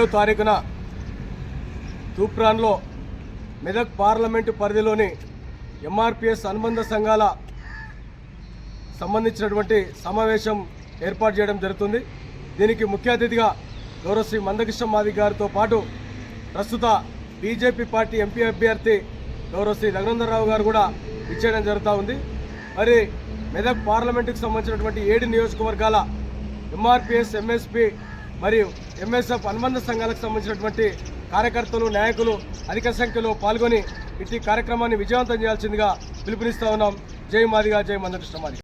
20వ తారీఖున తూప్రాన్లో మెదక్ పార్లమెంటు పరిధిలోని ఎంఆర్పిఎస్ అనుబంధ సంఘాల సంబంధించినటువంటి సమావేశం ఏర్పాటు చేయడం జరుగుతుంది. దీనికి ముఖ్య అతిథిగా గౌరవ శ్రీ మందకృష్ణ మాదిగ గారితో పాటు ప్రస్తుత బీజేపీ పార్టీ ఎంపీ అభ్యర్థి గౌరవ శ్రీ రఘునందనరావు గారు కూడా ఇచ్చేయడం జరుగుతూ ఉంది. మరి మెదక్ పార్లమెంటుకు సంబంధించినటువంటి 7 నియోజకవర్గాల ఎంఆర్పిఎస్, ఎంఎస్పి మరియు ఎంఎస్ఎఫ్ అనుబంధ సంఘాలకు సంబంధించినటువంటి కార్యకర్తలు, నాయకులు అధిక సంఖ్యలో పాల్గొని ఇట్టి కార్యక్రమాన్ని విజయవంతం చేయాల్సిందిగా పిలుపునిస్తా ఉన్నాం. జై మాదిగ, జై మందకృష్ణ మాదిగ.